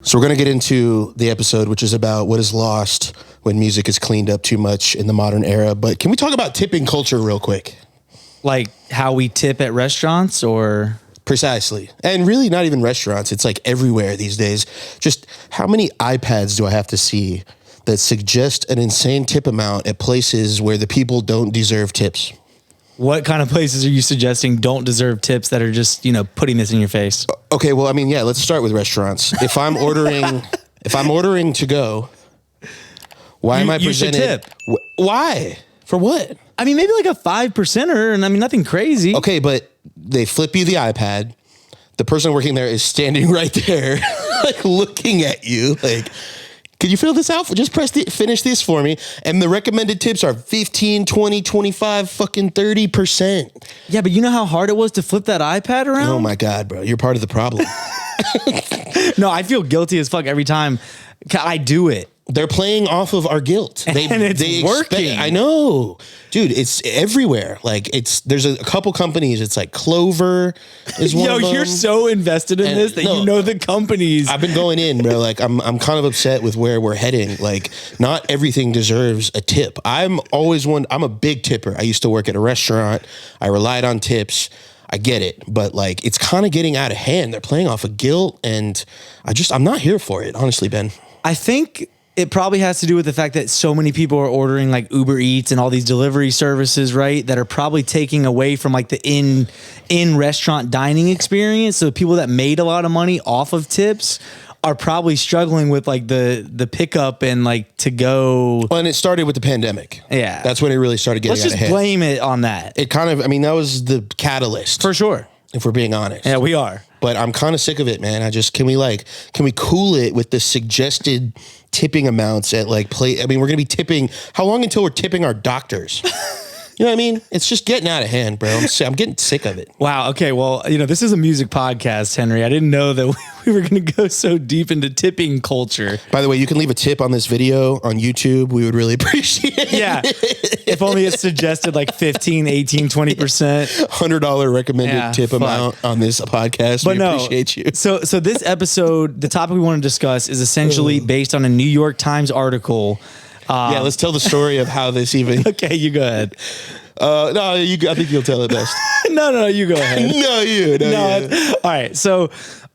So we're going to get into the episode, which is about what is lost when music is cleaned up too much in the modern era. But can we talk about tipping culture real quick? Like how we tip at restaurants or... Precisely. And really not even restaurants. It's like everywhere these days. Just how many iPads do I have to see that suggest an insane tip amount at places where the people don't deserve tips? What kind of places are you suggesting don't deserve tips that are just, putting this in your face? Okay, well, I mean, yeah, let's start with restaurants. If I'm ordering to go, why am I presented? You should tip. Why? For what? I mean, maybe like a 5%er, and I mean, nothing crazy. Okay, but they flip you the iPad. The person working there is standing right there, like looking at you, like, could you fill this out? Just finish this for me. And the recommended tips are 15, 20, 25, fucking 30%. Yeah, but you know how hard it was to flip that iPad around? Oh my God, bro. You're part of the problem. No, I feel guilty as fuck every time I do it. They're playing off of our guilt. And it's working. I know. Dude, it's everywhere. Like there's a couple companies. It's like Clover is one of them. You're so invested in this that you know the companies. I've been going in, bro. Like I'm kind of upset with where we're heading. Like not everything deserves a tip. I'm a big tipper. I used to work at a restaurant. I relied on tips. I get it, but like it's kind of getting out of hand. They're playing off of guilt, and I'm not here for it, honestly, Ben. I think it probably has to do with the fact that so many people are ordering like Uber Eats and all these delivery services, right? That are probably taking away from like the in restaurant dining experience. So people that made a lot of money off of tips are probably struggling with like the pickup and like to go. Well, and it started with the pandemic. Yeah. That's when it really started getting out of hand. Let's just blame it on that. It kind of, that was the catalyst. For sure. If we're being honest. Yeah, we are. But I'm kind of sick of it, man. Can we cool it with the suggested tipping amounts at we're going to be tipping. How long until we're tipping our doctors? You know what I mean? It's just getting out of hand, bro. I'm getting sick of it. Wow. Okay. Well, this is a music podcast, Henry. I didn't know that we were going to go so deep into tipping culture. By the way, you can leave a tip on this video on YouTube. We would really appreciate it. Yeah. If only it suggested like 15, 18, 20%. $100 recommended tip amount on this podcast. But we appreciate you. So this episode, the topic we want to discuss is essentially based on a New York Times article. Yeah, let's tell the story of how this even... Okay, you go ahead. I think you'll tell it best. No, you go ahead. No. All right, so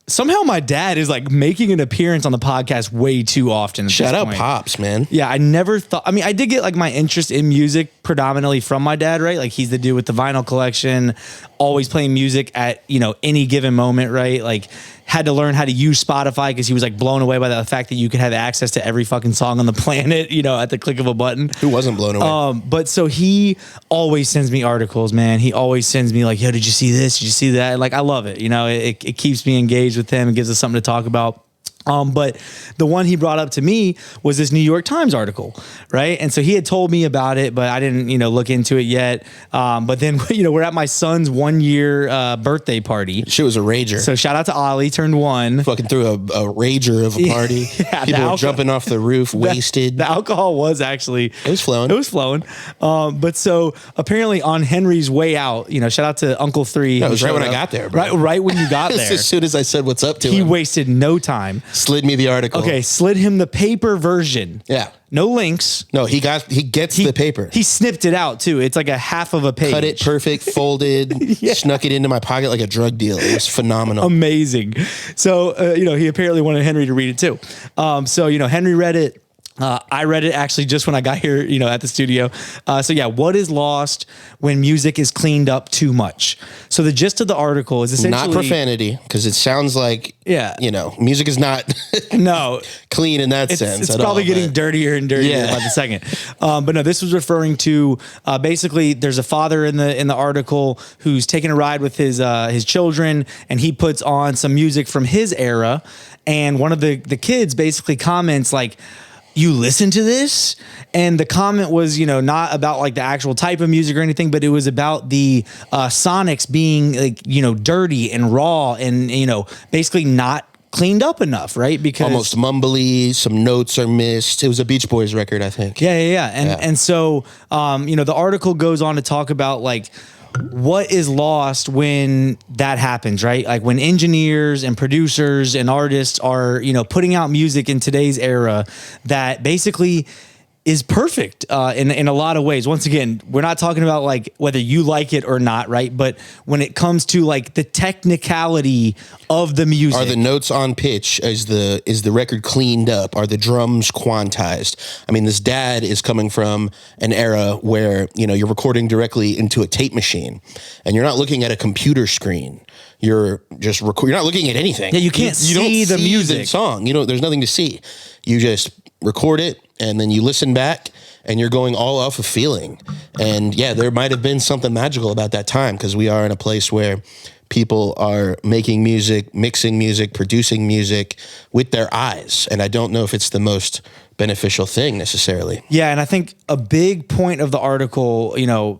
somehow my dad is like making an appearance on the podcast way too often. Shout out Pops, man. Yeah, I never thought... I mean, I did get like my interest in music predominantly from my dad, right? Like he's the dude with the vinyl collection, always playing music at, any given moment, right? Like had to learn how to use Spotify because he was like blown away by the fact that you could have access to every fucking song on the planet, at the click of a button. Who wasn't blown away? But so he always sends me articles, man. He always sends me like, yo, did you see this? Did you see that? Like, I love it. It keeps me engaged with him and gives us something to talk about. But the one he brought up to me was this New York Times article, right? And so he had told me about it, but I didn't, look into it yet. But then, we're at my son's 1 year birthday party. Shit was a rager. So shout out to Ollie, turned 1. Fucking threw a rager of a party. Yeah, people were jumping off the roof, wasted. The alcohol was actually... It was flowing. But so apparently on Henry's way out, shout out to Uncle 3. That was right when I got there, bro. Right when you got there. As soon as I said what's up to him. He wasted no time. Slid me the article. Okay, slid him the paper version. Yeah. No links. No, he gets the paper. He snipped it out too. It's like a half of a page. Cut it perfect, folded, snuck it into my pocket like a drug deal. It was phenomenal. Amazing. So, he apparently wanted Henry to read it too. Henry read it. I read it actually just when I got here, at the studio. What is lost when music is cleaned up too much? So the gist of the article is essentially... Not profanity, because it sounds like, music is not clean in that sense. It's probably getting dirtier and dirtier by the second. But no, this was referring to basically there's a father in the article who's taking a ride with his children, and he puts on some music from his era, and one of the kids basically comments like, you listen to this? And the comment was, not about like the actual type of music or anything, but it was about the sonics being like, dirty and raw and, basically not cleaned up enough, right? Because almost mumbly, some notes are missed. It was a Beach Boys record, I think. Yeah. And so, the article goes on to talk about like what is lost when that happens, right? Like when engineers and producers and artists are, putting out music in today's era that basically is perfect in a lot of ways. Once again, we're not talking about like whether you like it or not, right? But when it comes to like the technicality of the music, are the notes on pitch? Is the record cleaned up? Are the drums quantized? I mean, this dad is coming from an era where you're recording directly into a tape machine, and you're not looking at a computer screen. You're just you're not looking at anything. Yeah, you can't you don't see the music the song. There's nothing to see. You just record it, and then you listen back, and you're going all off of feeling. And yeah, there might have been something magical about that time, because we are in a place where people are making music, mixing music, producing music with their eyes. And I don't know if it's the most beneficial thing necessarily. Yeah, and I think a big point of the article,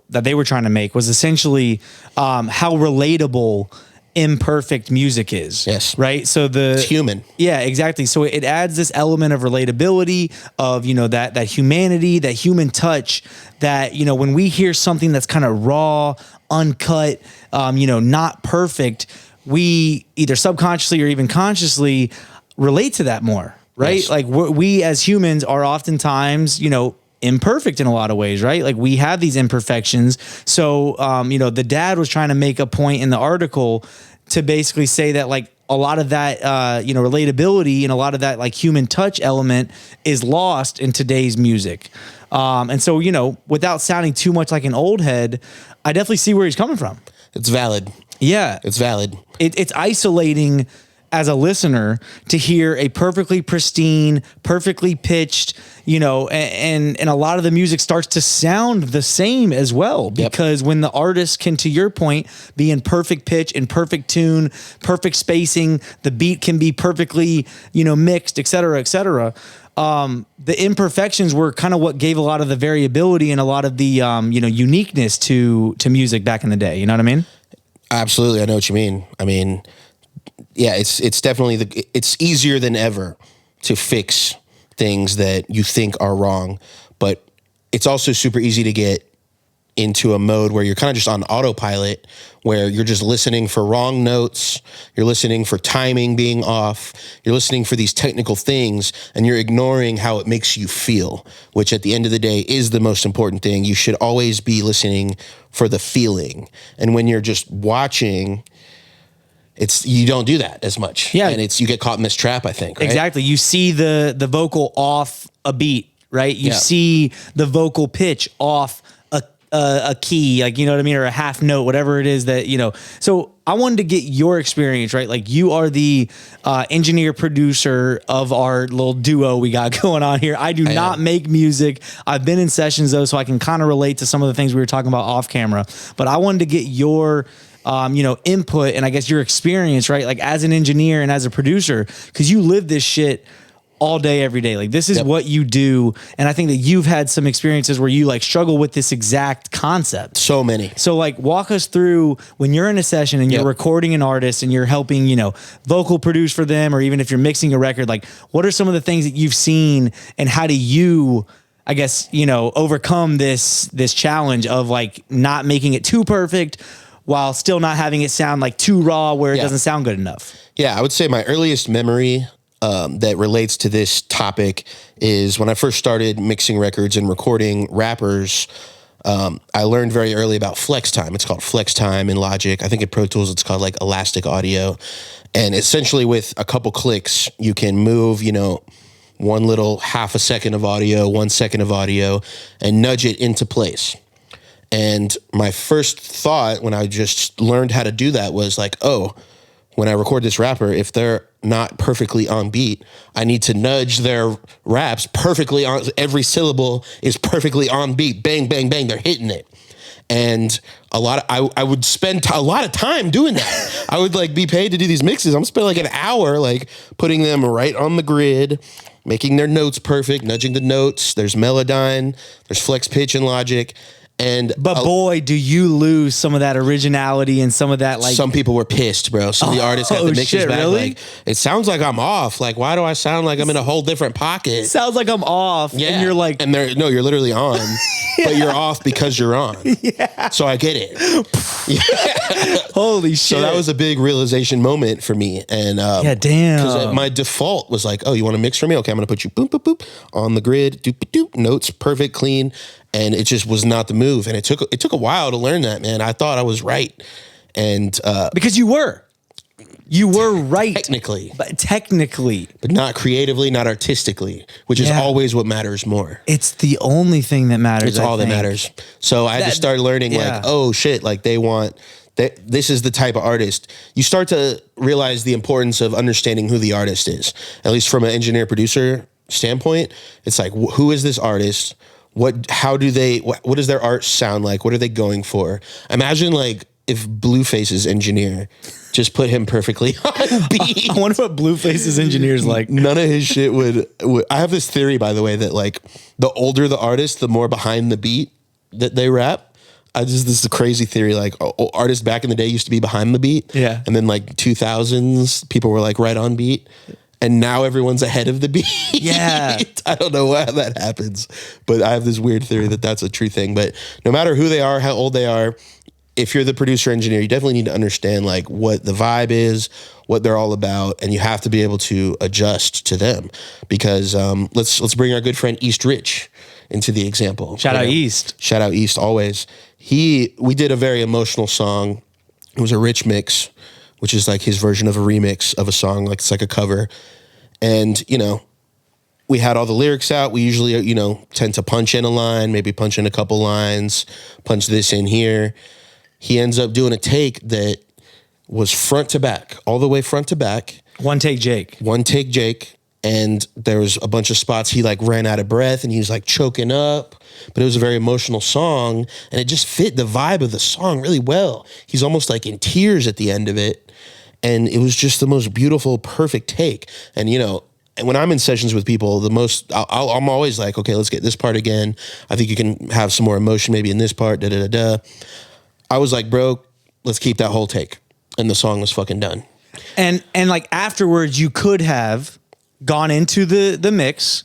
that they were trying to make was essentially how relatable imperfect music is. Yes. Right? So it's human. Yeah, exactly. So it adds this element of relatability, of, that humanity, that human touch, that, when we hear something that's kind of raw, uncut, not perfect, we either subconsciously or even consciously relate to that more, right? Yes. Like we as humans are oftentimes, imperfect in a lot of ways, right? Like we have these imperfections. So, the dad was trying to make a point in the article to basically say that like a lot of that, relatability and a lot of that like human touch element is lost in today's music. And so, without sounding too much like an old head, I definitely see where he's coming from. It's valid. Yeah. It's valid. It's isolating as a listener to hear a perfectly pristine, perfectly pitched, and a lot of the music starts to sound the same as well, because when the artist can, to your point, be in perfect pitch, in perfect tune, perfect spacing, the beat can be perfectly, mixed, et cetera, et cetera. The imperfections were kind of what gave a lot of the variability and a lot of the, uniqueness to music back in the day. You know what I mean? Absolutely. I know what you mean. I mean, yeah, it's definitely it's easier than ever to fix things that you think are wrong, but it's also super easy to get into a mode where you're kind of just on autopilot, where you're just listening for wrong notes, you're listening for timing being off, you're listening for these technical things, and you're ignoring how it makes you feel, which at the end of the day is the most important thing. You should always be listening for the feeling. And when you're just watching, you don't do that as much. Yeah. And you get caught in this trap, I think. Right? Exactly. You see the vocal off a beat, right? You see the vocal pitch off a key, like, you know what I mean? Or a half note, whatever it is that, so I wanted to get your experience, right? Like you are the engineer producer of our little duo we got going on here. I do not make music. I've been in sessions though, so I can kind of relate to some of the things we were talking about off camera, but I wanted to get your input and I guess your experience, right? Like as an engineer and as a producer, because you live this shit all day, every day. Like this is what you do. And I think that you've had some experiences where you like struggle with this exact concept. So many. So like walk us through when you're in a session and you're recording an artist and you're helping, vocal produce for them, or even if you're mixing a record, like what are some of the things that you've seen and how do you, I guess, overcome this challenge of like not making it too perfect while still not having it sound like too raw where it doesn't sound good enough? Yeah, I would say my earliest memory that relates to this topic is when I first started mixing records and recording rappers. I learned very early about flex time. It's called flex time in Logic. I think in Pro Tools it's called like elastic audio. And essentially with a couple clicks, you can move, one little half a second of audio, 1 second of audio, and nudge it into place. And my first thought when I just learned how to do that was like, oh, when I record this rapper, if they're not perfectly on beat, I need to nudge their raps perfectly on. Every syllable is perfectly on beat. Bang, bang, bang. They're hitting it. And I would spend a lot of time doing that. I would like be paid to do these mixes. I'm spending like an hour, like putting them right on the grid, making their notes perfect, nudging the notes. There's Melodyne, there's flex pitch in Logic. But boy, do you lose some of that originality and some of that, like, some people were pissed, bro. Some of the artists had the mixes shit, back. really? Like, it sounds like I'm off. Like, why do I sound like I'm in a whole different pocket? sounds like I'm off. Yeah. And you're like, and no, you're literally on, but you're off because you're on. Yeah. So I get it. holy shit. So that was a big realization moment for me. And yeah, damn. because my default was like, oh, you want to mix for me? Okay, I'm going to put you boop, boop, boop on the grid, doop, doop, doop, notes, perfect, clean. And it just was not the move. And it took a while to learn that, man. I thought I was right. And because you were right. Technically. But not creatively, not artistically, which is always what matters more. It's the only thing that matters. It's all that matters. So I had to start learning like, oh shit, like they want that. This is the type of artist. You start to realize the importance of understanding who the artist is, at least from an engineer producer standpoint. It's like, who is this artist? What does their art sound like? What are they going for? Imagine like if Blueface's engineer just put him perfectly on beat. I wonder what Blueface's engineer's like. None of his shit would. I have this theory, by the way, that like the older the artist, the more behind the beat that they rap. This is a crazy theory. Like artists back in the day used to be behind the beat. Yeah. And then like 2000s, people were like right on beat. And now everyone's ahead of the beat. Yeah. I don't know why that happens, but I have this weird theory that that's a true thing. But no matter who they are, how old they are, if you're the producer engineer, you definitely need to understand like what the vibe is, what they're all about, and you have to be able to adjust to them. Because let's bring our good friend East Rich into the example. Shout out East. Shout out East always. We did a very emotional song. It was a Rich mix, which is like his version of a remix of a song, like it's like a cover. And, you know, we had all the lyrics out. We usually, you know, tend to punch in a line, maybe punch in a couple lines, punch this in here. He ends up doing a take that was front to back, all the way front to back. One take Jake. And there was a bunch of spots he like ran out of breath and he was like choking up, but it was a very emotional song and it just fit the vibe of the song really well. He's almost like in tears at the end of it. And it was just the most beautiful, perfect take. And, you know, and when I'm in sessions with people, I'm always like, okay, let's get this part again. I think you can have some more emotion maybe in this part, da-da-da-da. I was like, bro, let's keep that whole take. And the song was fucking done. And like afterwards, you could have gone into the mix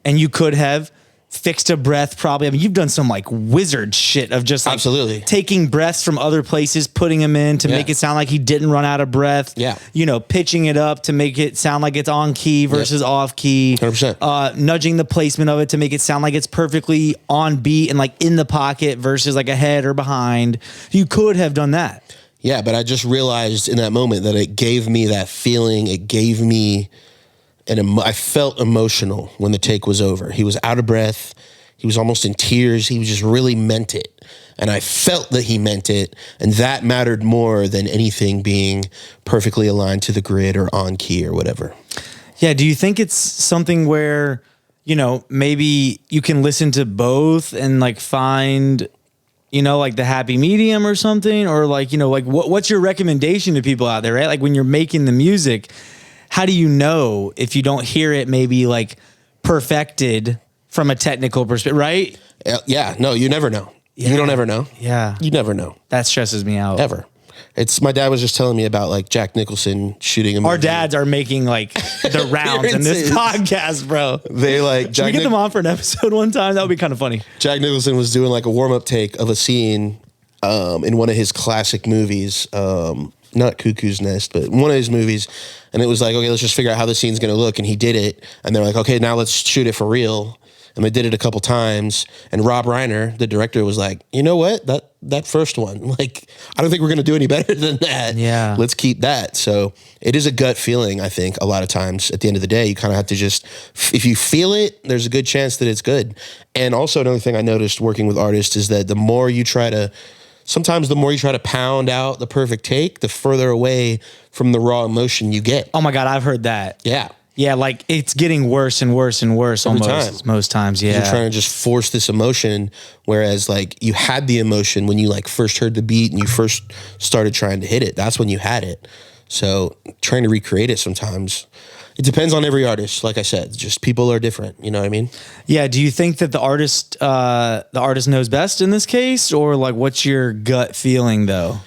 and you could have fixed a breath probably. I mean, you've done some like wizard shit of just like absolutely taking breaths from other places, putting them in to make it sound like he didn't run out of breath. Yeah. You know, pitching it up to make it sound like it's on key versus off key. 100%. Nudging the placement of it to make it sound like it's perfectly on beat and like in the pocket versus like ahead or behind. You could have done that. Yeah, but I just realized in that moment that it gave me that feeling. It gave me I felt emotional when the take was over. He was out of breath. He was almost in tears. He just really meant it. And I felt that he meant it. And that mattered more than anything being perfectly aligned to the grid or on key or whatever. Yeah. Do you think it's something where, you know, maybe you can listen to both and like find, you know, like the happy medium or something? Or like, you know, like what's your recommendation to people out there, right? Like when you're making the music, how do you know if you don't hear it maybe like perfected from a technical perspective, right? Yeah, no, you never know. Yeah. You don't ever know. Yeah. You never know. That stresses me out. Ever. My dad was just telling me about like Jack Nicholson shooting a movie. Our dads are making like the rounds in this podcast, bro. They like Should we get them on for an episode one time? That would be kind of funny. Jack Nicholson was doing like a warm-up take of a scene in one of his classic movies. Not Cuckoo's Nest, but one of his movies. And it was like, okay, let's just figure out how the scene's going to look. And he did it. And they're like, okay, now let's shoot it for real. And they did it a couple times. And Rob Reiner, the director, was like, you know what? That first one, like, I don't think we're going to do any better than that. Yeah. Let's keep that. So it is a gut feeling, I think, a lot of times. At the end of the day, you kind of have to just, if you feel it, there's a good chance that it's good. And also another thing I noticed working with artists is that the more you try to pound out the perfect take, the further away from the raw emotion you get. Oh my God, I've heard that. Yeah. Yeah, like it's getting worse and worse and worse most times. Yeah. You're trying to just force this emotion, whereas like you had the emotion when you like first heard the beat and you first started trying to hit it. That's when you had it. So trying to recreate it sometimes, It depends on every artist. Like I said, just people are different. You know what I mean? Yeah. Do you think that the artist knows best in this case, or like what's your gut feeling though?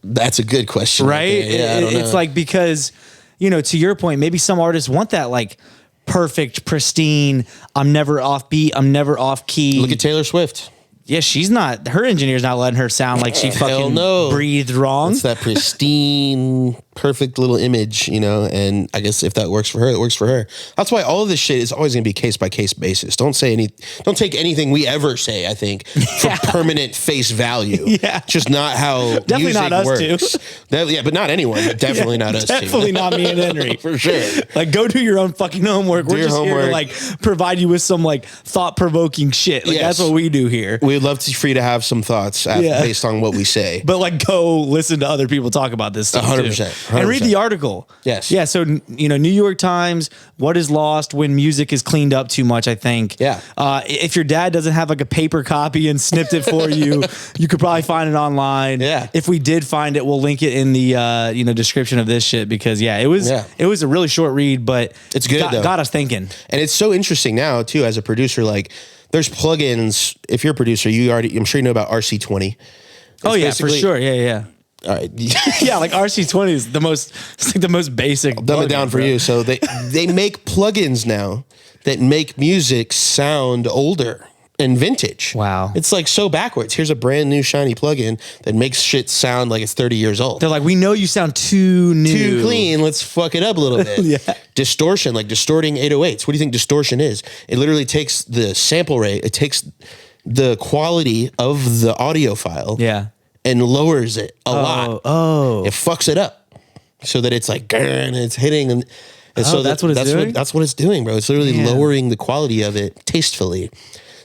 That's a good question. Right? Yeah, I don't know. It's like, because, to your point, maybe some artists want that like perfect, pristine, I'm never off beat, I'm never off key. Look at Taylor Swift. Yeah, her engineer's not letting her sound like she fucking breathed wrong. It's that pristine, perfect little image, and I guess if that works for her, it works for her. That's why all of this shit is always going to be case by case basis. Don't take anything we ever say, I think, for permanent face value. Yeah. Just not how definitely music not us works. two. But not anyone. But definitely not us two. Definitely not me and Henry. For sure. Like, go do your own fucking homework. We're just here to like provide you with some like thought provoking shit. Like that's what we do here. We'd love for you to have some thoughts based on what we say. But like, go listen to other people talk about this stuff 100%. and read the article. Yes. Yeah. So, New York Times, what is lost when music is cleaned up too much, I think. Yeah. If your dad doesn't have like a paper copy and snipped it for you, you could probably find it online. Yeah. If we did find it, we'll link it in the, description of this shit, because it was a really short read, but it's good though. Got us thinking. And it's so interesting now too, as a producer, like, there's plugins. If you're a producer, I'm sure you know about RC20. Oh yeah, for sure. Yeah. All right. Yeah, like RC20 is the most basic. I'll dumb it down for you. So they make plugins now that make music sound older and vintage. Wow. It's like so backwards. Here's a brand new shiny plugin that makes shit sound like it's 30 years old. They're like, we know you sound too new. Too clean. Let's fuck it up a little bit. Yeah. Distortion, like distorting 808s. What do you think distortion is? It literally takes the sample rate. It takes the quality of the audio file. Yeah. And lowers it a lot. Oh. It fucks it up so that it's like, and it's hitting. And so that's what it's doing? That's what it's doing, bro. It's literally lowering the quality of it tastefully.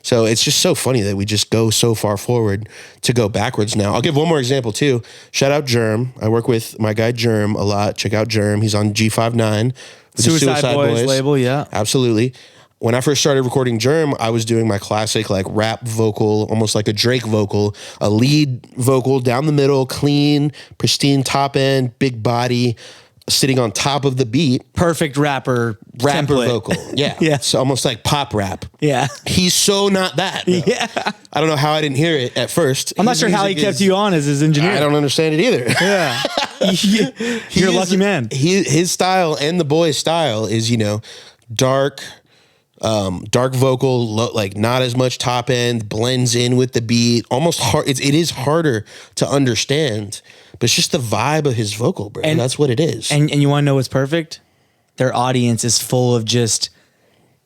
So it's just so funny that we just go so far forward to go backwards now. I'll give one more example too. Shout out Germ. I work with my guy Germ a lot. Check out Germ. He's on G59. Suicide Boys label, yeah. Absolutely. When I first started recording Germ, I was doing my classic like rap vocal, almost like a Drake vocal, a lead vocal down the middle, clean, pristine top end, big body, sitting on top of the beat. Perfect rapper vocal. Yeah. Yeah. It's almost like pop rap. Yeah. He's so not that. Bro. Yeah. I don't know how I didn't hear it at first. I'm not sure how he kept you on as his engineer. I don't understand it either. Yeah. You're a lucky man. His style and the boy's style is, dark vocal, like not as much top end, blends in with the beat, almost hard. It is harder to understand, but it's just the vibe of his vocal, bro. And that's what it is. And you want to know what's perfect? Their audience is full of just,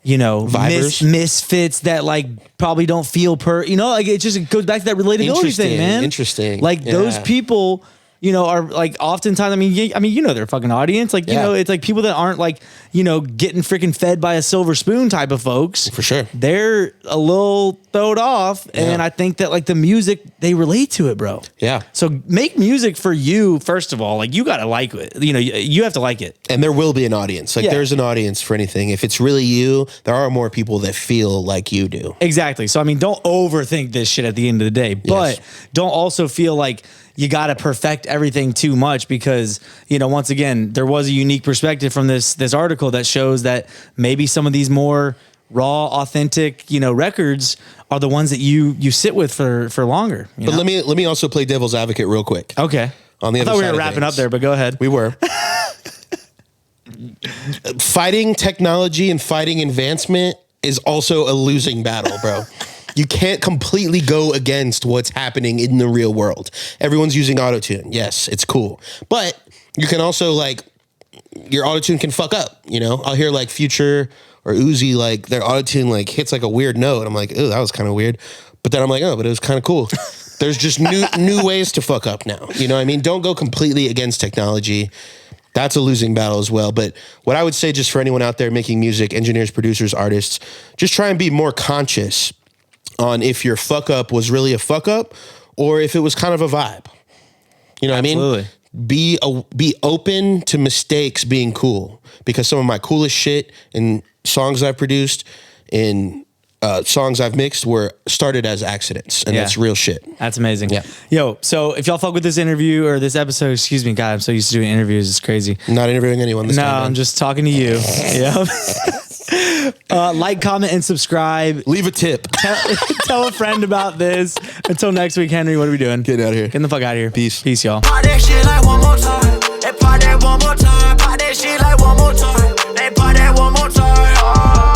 misfits that like probably don't feel like it goes back to that relatability thing, man. Interesting. Like those people, are like oftentimes, their fucking audience, like, it's like people that aren't like, getting freaking fed by a silver spoon type of folks. For sure. They're a little throwed off. And I think that like the music, they relate to it, bro. Yeah. So make music for you, first of all. Like you got to like it. You have to like it. And there will be an audience. Like there's an audience for anything. If it's really you, there are more people that feel like you do. Exactly. So, don't overthink this shit at the end of the day, but don't also feel like you got to perfect everything too much, because, once again, there was a unique perspective from this article that shows that maybe some of these more raw, authentic, records are the ones that you sit with for longer. But let me also play devil's advocate real quick. Okay. On the other I thought side we were wrapping things. up there, but go ahead. We were. Fighting technology and fighting advancement is also a losing battle, bro. You can't completely go against what's happening in the real world. Everyone's using autotune. Yes, it's cool. But you can also your autotune can fuck up, I'll hear like Future or Uzi, like their autotune like hits like a weird note. I'm like, oh, that was kind of weird. But then I'm like, oh, but it was kind of cool. There's just new ways to fuck up now. You know what I mean? Don't go completely against technology. That's a losing battle as well. But what I would say, just for anyone out there making music, engineers, producers, artists, just try and be more conscious on if your fuck up was really a fuck up or if it was kind of a vibe. You know what Absolutely. I mean? Be open to mistakes being cool, because some of my coolest shit in songs I've produced, in songs I've mixed were started as accidents, and that's real shit. That's amazing. Yeah. Yo, so if y'all fuck with this interview or this episode, excuse me, God, I'm so used to doing interviews. It's crazy. Not interviewing anyone this time. No, I'm just talking to you. Yep. Like, comment, and subscribe. Leave a tip. Tell a friend about this. Until next week, Henry, what are we doing? Get out of here. Get the fuck out of here. Peace. Peace, y'all. Pop that shit like one more time. They pop that one more time. Pop that shit like one more time. They pop that one more time. Oh.